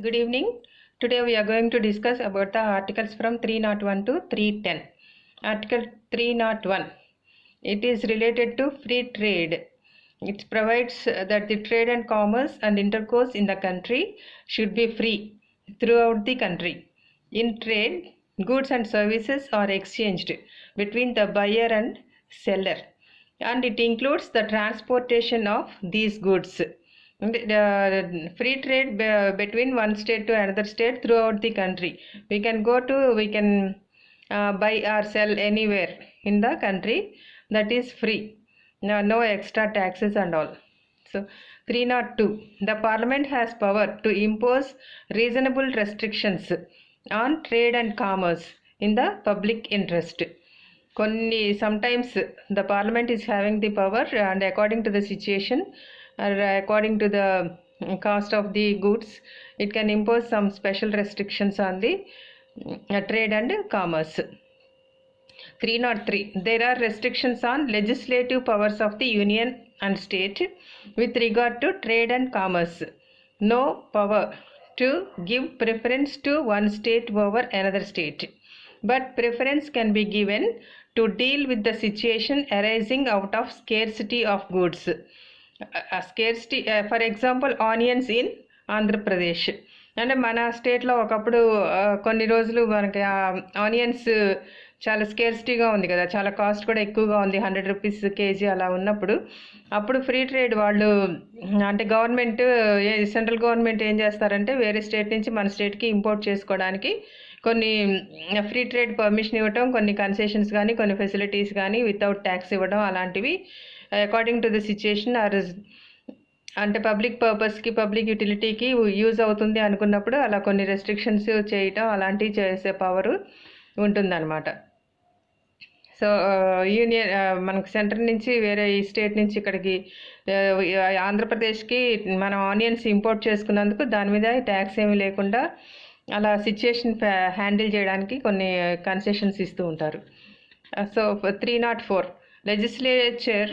Good evening. Today we are going to discuss about the articles from 301 to 310. Article 301. It is related to free trade. It provides that the trade and commerce and intercourse in the country should be free throughout the country. In trade, goods and services are exchanged between the buyer and seller, and it includes the transportation of these goods. The free trade between one state to another state throughout the country. We can buy or sell anywhere in the country. That is free. No extra taxes and all. So 302. The Parliament has power to impose reasonable restrictions on trade and commerce in the public interest. Sometimes the Parliament is having the power, and according to the situation or according to the cost of the goods, it can impose some special restrictions on the trade and commerce. 303. There are restrictions on legislative powers of the union and state with regard to trade and commerce. No power to give preference to one state over another state, but preference can be given to deal with the situation arising out of scarcity of goods. Scarcity, for example, onions in Andhra Pradesh అంటే మన స్టేట్లో ఒకప్పుడు కొన్ని రోజులు మనకి onions చాలా స్కేర్సిటీగా ఉంది కదా, చాలా కాస్ట్ కూడా ఎక్కువగా ఉంది, 100 రూపీస్ కేజీ అలా ఉన్నప్పుడు అప్పుడు ఫ్రీ ట్రేడ్ వాళ్ళు అంటే గవర్నమెంట్ సెంట్రల్ గవర్నమెంట్ ఏం చేస్తారంటే వేరే స్టేట్ నుంచి మన స్టేట్కి ఇంపోర్ట్ చేసుకోవడానికి కొన్ని ఫ్రీ ట్రేడ్ పర్మిషన్ ఇవ్వటం, కొన్ని కన్సెషన్స్ కానీ కొన్ని ఫెసిలిటీస్ కానీ వితౌట్ ట్యాక్స్ ఇవ్వడం, అలాంటివి అకార్డింగ్ టు ద సిచ్యుయేషన్ అంటే పబ్లిక్ పర్పస్కి పబ్లిక్ యూటిలిటీకి యూజ్ అవుతుంది అనుకున్నప్పుడు అలా కొన్ని రెస్ట్రిక్షన్స్ చేయటం అలాంటివి చేసే పవరు ఉంటుందన్నమాట. సో యూనియన్ మనకు సెంటర్ నుంచి వేరే ఈ స్టేట్ నుంచి ఇక్కడికి ఆంధ్రప్రదేశ్కి మనం ఆనియన్స్ ఇంపోర్ట్ చేసుకున్నందుకు దాని మీద ట్యాక్స్ ఏమీ లేకుండా అలా సిచ్యుయేషన్ హ్యాండిల్ చేయడానికి కొన్ని కన్సెషన్స్ ఇస్తూ ఉంటారు. So 304. Legislature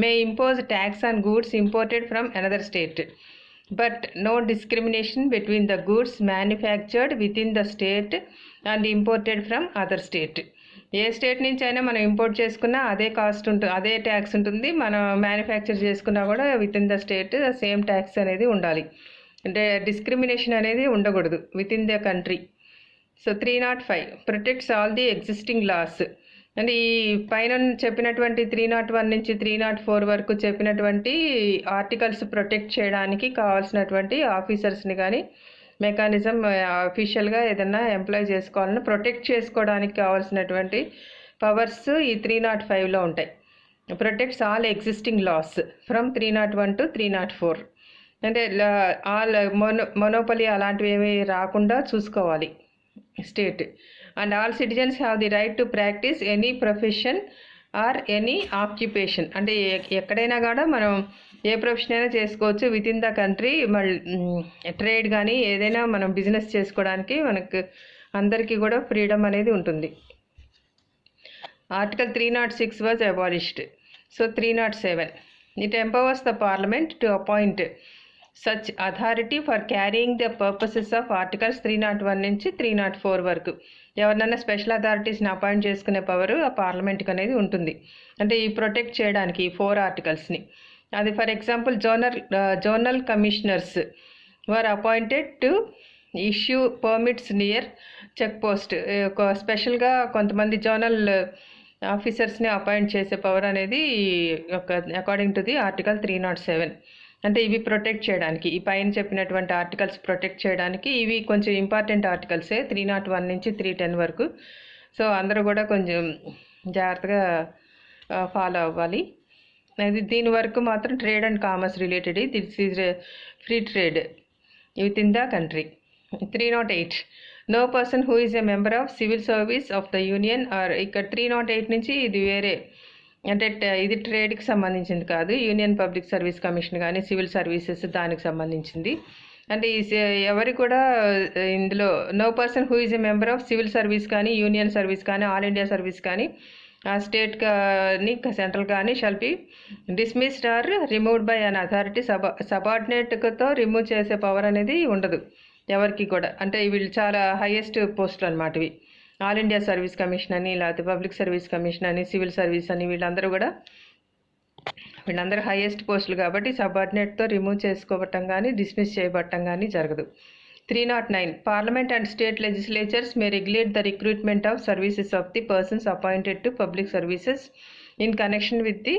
may impose tax on goods imported from another state, but no discrimination between the goods manufactured within the state and imported from other state. A state నుంచి అయినా మనం import చేసుకున్నా అదే cost ఉంటుంది, అదే tax ఉంటుంది. మనం manufacture చేసుకున్నా కూడా within the state same tax అనేది ఉండాలి. అంటే డిస్క్రిమినేషన్ అనేది ఉండకూడదు within the country. So 305. Protects all the existing laws. అంటే ఈ పైన చెప్పినటువంటి 301 నుంచి 304 వరకు చెప్పినటువంటి ఆర్టికల్స్ ప్రొటెక్ట్ చేయడానికి కావాల్సినటువంటి ఆఫీసర్స్ని కానీ మెకానిజం అఫీషియల్గా ఏదన్నా ఎంప్లాయ్ చేసుకోవాలని ప్రొటెక్ట్ చేసుకోవడానికి కావాల్సినటువంటి పవర్స్ ఈ 305లో ఉంటాయి. Protects all existing laws from 301 to 304. అంటే ఆల్ మొనోపలి అలాంటివి ఏమీ రాకుండా చూసుకోవాలి state. And all citizens have the right to practice any profession or any occupation. అంటే ఎక్కడైనా కూడా మనం ఏ ప్రొఫెషన్ అయినా చేసుకోవచ్చు విత్ ఇన్ ద కంట్రీ. మళ్ళీ ట్రేడ్ కానీ ఏదైనా మనం బిజినెస్ చేసుకోవడానికి మనకు అందరికీ కూడా ఫ్రీడమ్ అనేది ఉంటుంది. Article 306 was abolished. So 307. It empowers the parliament to appoint such authority for carrying the purposes of articles 301 నుంచి 304 వరకు. ఎవరినైనా స్పెషల్ అథారిటీస్ని అపాయింట్ చేసుకునే పవర్ ఆ పార్లమెంట్కి అనేది ఉంటుంది. అంటే ఈ ప్రొటెక్ట్ చేయడానికి ఈ 4 ఆర్టికల్స్ని. అది for example zonal commissioners were appointed to issue permits near check post. స్పెషల్గా కొంతమంది జోనల్ ఆఫీసర్స్ని అపాయింట్ చేసే పవర్ అనేది అకార్డింగ్ టు ది ఆర్టికల్ 307. అంటే ఇవి ప్రొటెక్ట్ చేయడానికి, ఈ పైన చెప్పినటువంటి ఆర్టికల్స్ ప్రొటెక్ట్ చేయడానికి ఇవి కొంచెం ఇంపార్టెంట్ ఆర్టికల్సే 301 నుంచి 310 వరకు. సో అందరూ కూడా కొంచెం జాగ్రత్తగా ఫాలో అవ్వాలి. అది దీని వరకు మాత్రం trade and commerce related. This is free trade within the country. 308. No person who is a member of civil service of the union or. ఇక్కడ 308 నుంచి ఇది వేరే, అంటే ఇది ట్రేడ్కి సంబంధించింది కాదు. యూనియన్ పబ్లిక్ సర్వీస్ కమిషన్ కానీ సివిల్ సర్వీసెస్ దానికి సంబంధించింది. అంటే ఎవరి కూడా ఇందులో no person who is a member of civil service కానీ యూనియన్ సర్వీస్ కానీ ఆల్ ఇండియా సర్వీస్ కానీ స్టేట్ కానీ సెంట్రల్ కానీ shall be dismissed or removed by an authority. సబార్డినేట్తో రిమూవ్ చేసే పవర్ అనేది ఉండదు. ఎవరికి కూడా, అంటే వీళ్ళు చాలా హైయెస్ట్ పోస్టులు అనమాట ఇవి. ఆల్ ఇండియా సర్వీస్ కమిషన్ అని, లేకపోతే పబ్లిక్ సర్వీస్ కమిషన్ అని, సివిల్ సర్వీస్ అని, వీళ్ళందరూ హైయెస్ట్ పోస్టులు కాబట్టి సబార్డినేట్తో రిమూవ్ చేసుకోవటం కానీ డిస్మిస్ చేయబట్టం కానీ జరగదు. 309 parliament and state legislatures may regulate the recruitment of services of the persons appointed to public services in connection with the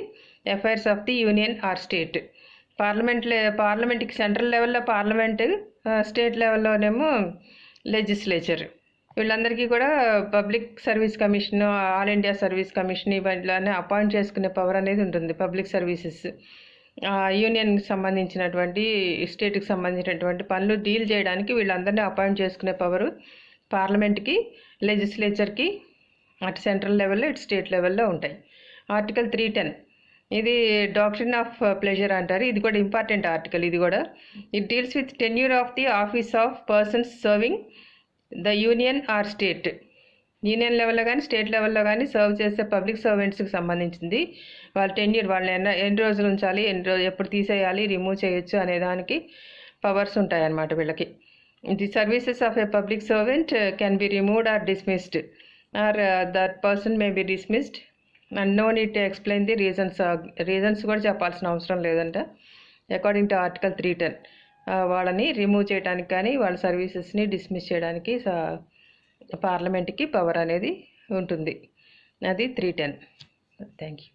affairs of the union or state. పార్లమెంట్కి central లెవెల్లో parliament, state లెవెల్లోనేమో legislature. వీళ్ళందరికీ కూడా public service commission, all India service commission ఇవన్నీ appoint చేసుకునే power అనేది ఉంటుంది. Public services యూనియన్కి సంబంధించినటువంటి, స్టేట్కి సంబంధించినటువంటి పనులు డీల్ చేయడానికి వీళ్ళందరినీ అపాయింట్ చేసుకునే పవరు పార్లమెంట్కి, లెజిస్లేచర్కి అటు సెంట్రల్ లెవెల్లో ఇటు స్టేట్ లెవెల్లో ఉంటాయి. ఆర్టికల్ 310 ఇది డాక్ట్రిన్ ఆఫ్ ప్లెజర్ అంటారు. ఇది కూడా ఇంపార్టెంట్ ఆర్టికల్. ఇది కూడా it deals with tenure of the office of persons serving the union or state. Union లెవెల్లో కానీ స్టేట్ లెవెల్లో కానీ సర్వ్ చేసే పబ్లిక్ సర్వెంట్స్కి సంబంధించింది. వాళ్ళ టెన్యూర్, వాళ్ళని ఎన్ని రోజులు ఉంచాలి, ఎప్పుడు తీసేయాలి, రిమూవ్ చేయొచ్చు అనే దానికి పవర్స్ ఉంటాయన్నమాట వీళ్ళకి. The services of a public servant can be removed or dismissed, or that person may be dismissed and no need to explain the reasons కూడా చెప్పాల్సిన అవసరం లేదంట. అకార్డింగ్ టు ఆర్టికల్ 310 వాళ్ళని రిమూవ్ చేయడానికి కానీ వాళ్ళ సర్వీసెస్ని డిస్మిస్ చేయడానికి పార్లమెంట్కి పవర్ అనేది ఉంటుంది. అది 310. Thank you.